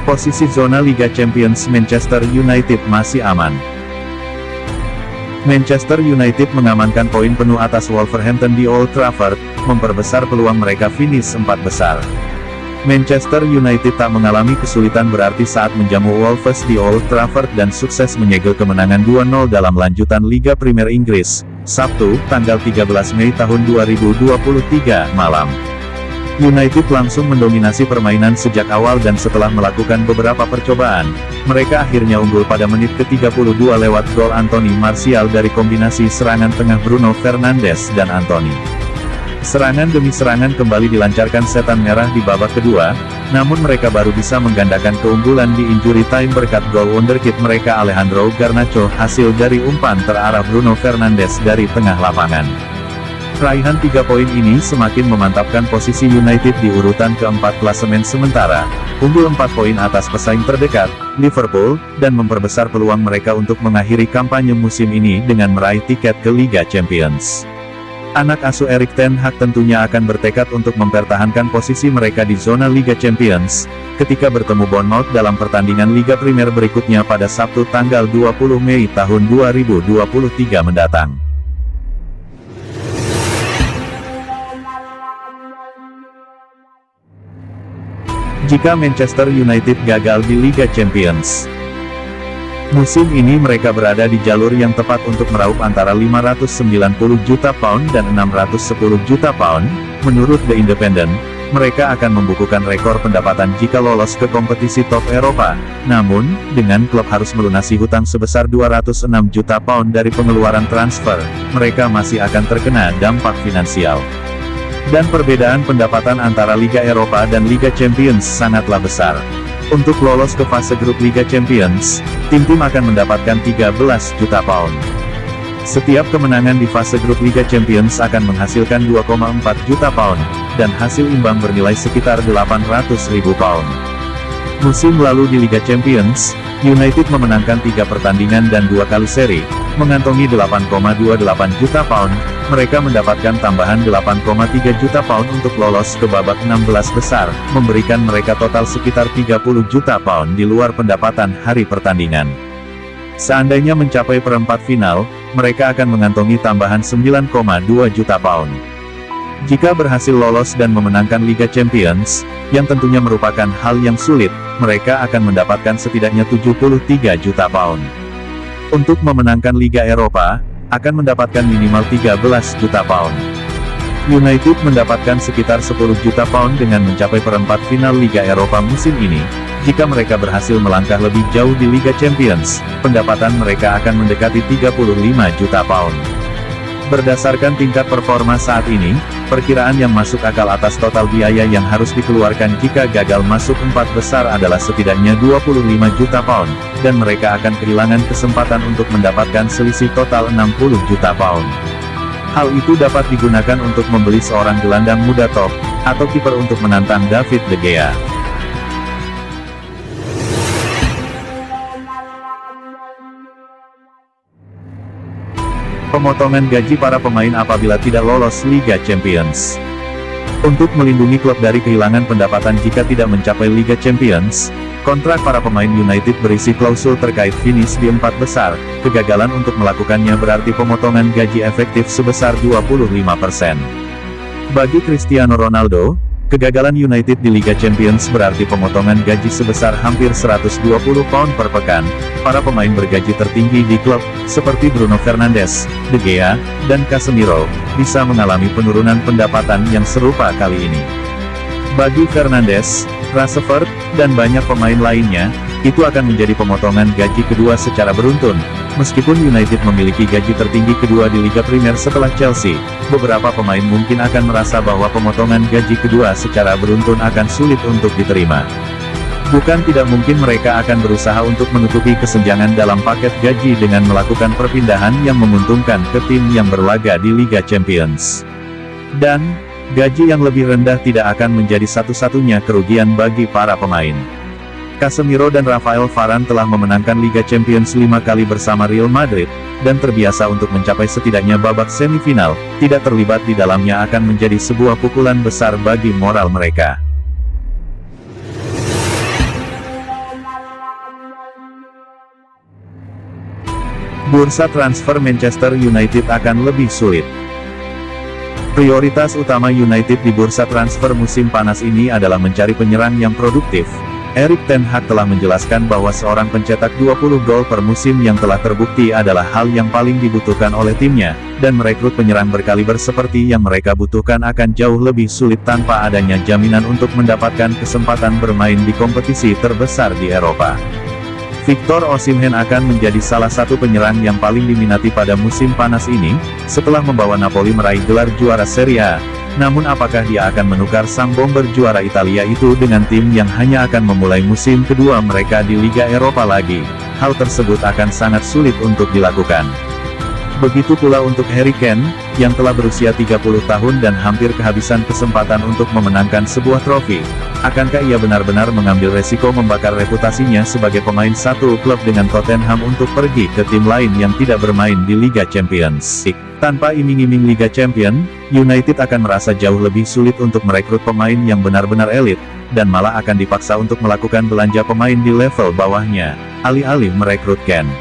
Posisi zona Liga Champions Manchester United masih aman. Manchester United mengamankan poin penuh atas Wolverhampton di Old Trafford, memperbesar peluang mereka finish 4 besar. Manchester United tak mengalami kesulitan berarti saat menjamu Wolves di Old Trafford dan sukses menyegel kemenangan 2-0 dalam lanjutan Liga Premier Inggris, Sabtu, tanggal 13 Mei tahun 2023, malam. United langsung mendominasi permainan sejak awal dan setelah melakukan beberapa percobaan, mereka akhirnya unggul pada menit ke-32 lewat gol Anthony Martial dari kombinasi serangan tengah Bruno Fernandes dan Anthony. Serangan demi serangan kembali dilancarkan setan merah di babak kedua, namun mereka baru bisa menggandakan keunggulan di injury time berkat gol wonderkid mereka Alejandro Garnacho hasil dari umpan terarah Bruno Fernandes dari tengah lapangan. Raihan 3 poin ini semakin memantapkan posisi United di urutan keempat klasemen sementara, unggul 4 poin atas pesaing terdekat, Liverpool, dan memperbesar peluang mereka untuk mengakhiri kampanye musim ini dengan meraih tiket ke Liga Champions. Anak asuh Erik ten Hag tentunya akan bertekad untuk mempertahankan posisi mereka di zona Liga Champions, ketika bertemu Bournemouth dalam pertandingan Liga Primer berikutnya pada Sabtu tanggal 20 Mei tahun 2023 mendatang. Jika Manchester United gagal di Liga Champions, musim ini mereka berada di jalur yang tepat untuk meraup antara 590 juta pound dan 610 juta pound. Menurut The Independent, mereka akan membukukan rekor pendapatan jika lolos ke kompetisi top Eropa. Namun, dengan klub harus melunasi hutang sebesar 206 juta pound dari pengeluaran transfer, mereka masih akan terkena dampak finansial. Dan perbedaan pendapatan antara Liga Eropa dan Liga Champions sangatlah besar. Untuk lolos ke fase grup Liga Champions, tim-tim akan mendapatkan 13 juta pound. Setiap kemenangan di fase grup Liga Champions akan menghasilkan 2,4 juta pound, dan hasil imbang bernilai sekitar 800.000 pound. Musim lalu di Liga Champions, United memenangkan 3 pertandingan dan 2 kali seri, mengantongi 8,28 juta pound. Mereka mendapatkan tambahan 8,3 juta pound untuk lolos ke babak 16 besar, memberikan mereka total sekitar 30 juta pound di luar pendapatan hari pertandingan. Seandainya mencapai perempat final, mereka akan mengantongi tambahan 9,2 juta pound. Jika berhasil lolos dan memenangkan Liga Champions, yang tentunya merupakan hal yang sulit, mereka akan mendapatkan setidaknya 73 juta pound. Untuk memenangkan Liga Eropa, akan mendapatkan minimal 13 juta pound. United mendapatkan sekitar 10 juta pound dengan mencapai perempat final Liga Eropa musim ini. Jika mereka berhasil melangkah lebih jauh di Liga Champions, pendapatan mereka akan mendekati 35 juta pound. Berdasarkan tingkat performa saat ini, perkiraan yang masuk akal atas total biaya yang harus dikeluarkan jika gagal masuk 4 besar adalah setidaknya 25 juta pound, dan mereka akan kehilangan kesempatan untuk mendapatkan selisih total 60 juta pound. Hal itu dapat digunakan untuk membeli seorang gelandang muda top, atau kiper untuk menantang David De Gea. Pemotongan gaji para pemain apabila tidak lolos Liga Champions. Untuk melindungi klub dari kehilangan pendapatan jika tidak mencapai Liga Champions, kontrak para pemain United berisi klausul terkait finish di 4 besar. Kegagalan untuk melakukannya berarti pemotongan gaji efektif sebesar 25%. Bagi Cristiano Ronaldo, kegagalan United di Liga Champions berarti pemotongan gaji sebesar hampir 120 pound per pekan. Para pemain bergaji tertinggi di klub, seperti Bruno Fernandes, De Gea, dan Casemiro, bisa mengalami penurunan pendapatan yang serupa kali ini. Bagi Fernandes, Rashford, dan banyak pemain lainnya, itu akan menjadi pemotongan gaji kedua secara beruntun. Meskipun United memiliki gaji tertinggi kedua di Liga Primer setelah Chelsea, beberapa pemain mungkin akan merasa bahwa pemotongan gaji kedua secara beruntun akan sulit untuk diterima. Bukan tidak mungkin mereka akan berusaha untuk menutupi kesenjangan dalam paket gaji dengan melakukan perpindahan yang menguntungkan ke tim yang berlaga di Liga Champions. Dan, Gaji yang lebih rendah tidak akan menjadi satu-satunya kerugian bagi para pemain. Casemiro dan Rafael Varane telah memenangkan Liga Champions 5 kali bersama Real Madrid, dan terbiasa untuk mencapai setidaknya babak semifinal. Tidak terlibat di dalamnya akan menjadi sebuah pukulan besar bagi moral mereka. Bursa transfer Manchester United akan lebih sulit. Prioritas utama United di bursa transfer musim panas ini adalah mencari penyerang yang produktif. Erik ten Hag telah menjelaskan bahwa seorang pencetak 20 gol per musim yang telah terbukti adalah hal yang paling dibutuhkan oleh timnya, dan merekrut penyerang berkaliber seperti yang mereka butuhkan akan jauh lebih sulit tanpa adanya jaminan untuk mendapatkan kesempatan bermain di kompetisi terbesar di Eropa. Victor Osimhen akan menjadi salah satu penyerang yang paling diminati pada musim panas ini, setelah membawa Napoli meraih gelar juara Serie A. Namun apakah dia akan menukar sang bomber juara Italia itu dengan tim yang hanya akan memulai musim kedua mereka di Liga Eropa lagi? Hal tersebut akan sangat sulit untuk dilakukan. Begitu pula untuk Harry Kane, yang telah berusia 30 tahun dan hampir kehabisan kesempatan untuk memenangkan sebuah trofi. Akankah ia benar-benar mengambil resiko membakar reputasinya sebagai pemain satu klub dengan Tottenham untuk pergi ke tim lain yang tidak bermain di Liga Champions? Tanpa iming-iming Liga Champion, United akan merasa jauh lebih sulit untuk merekrut pemain yang benar-benar elit, dan malah akan dipaksa untuk melakukan belanja pemain di level bawahnya, alih-alih merekrut Kane,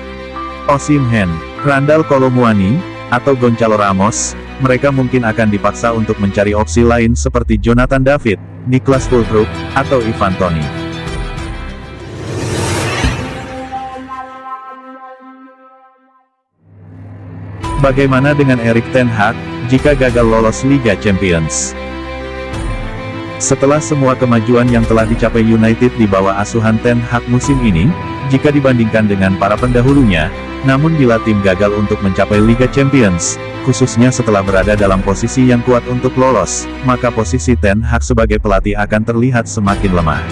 Osimhen, Randal Kolo Muani, atau Gonçalo Ramos. Mereka mungkin akan dipaksa untuk mencari opsi lain seperti Jonathan David, Niklas Füllkrug, atau Ivan Toney. Bagaimana dengan Erik ten Hag, jika gagal lolos Liga Champions? Setelah semua kemajuan yang telah dicapai United di bawah asuhan ten Hag musim ini, jika dibandingkan dengan para pendahulunya, namun bila tim gagal untuk mencapai Liga Champions, khususnya setelah berada dalam posisi yang kuat untuk lolos, maka posisi ten Hag sebagai pelatih akan terlihat semakin lemah.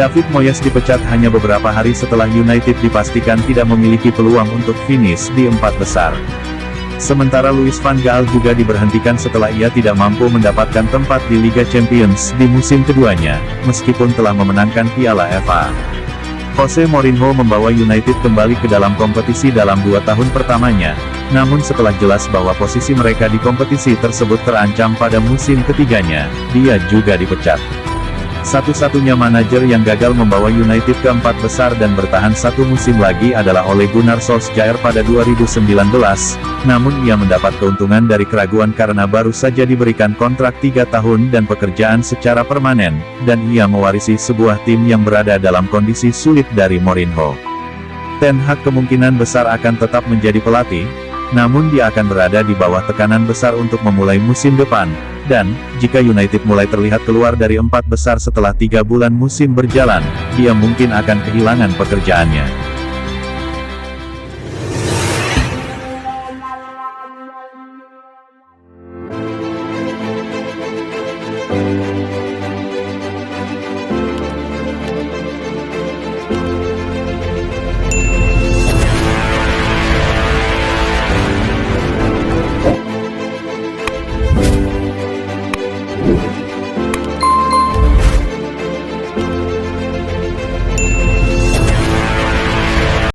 David Moyes dipecat hanya beberapa hari setelah United dipastikan tidak memiliki peluang untuk finish di 4 besar. Sementara Louis van Gaal juga diberhentikan setelah ia tidak mampu mendapatkan tempat di Liga Champions di musim keduanya, meskipun telah memenangkan Piala FA. Jose Mourinho membawa United kembali ke dalam kompetisi dalam 2 tahun pertamanya, namun setelah jelas bahwa posisi mereka di kompetisi tersebut terancam pada musim ketiganya, dia juga dipecat. Satu-satunya manajer yang gagal membawa United ke 4 besar dan bertahan satu musim lagi adalah Ole Gunnar Solskjaer pada 2019, namun ia mendapat keuntungan dari keraguan karena baru saja diberikan kontrak 3 tahun dan pekerjaan secara permanen, dan ia mewarisi sebuah tim yang berada dalam kondisi sulit dari Mourinho. Ten Hag kemungkinan besar akan tetap menjadi pelatih, namun dia akan berada di bawah tekanan besar untuk memulai musim depan. Dan, jika United mulai terlihat keluar dari 4 besar setelah 3 bulan musim berjalan, dia mungkin akan kehilangan pekerjaannya.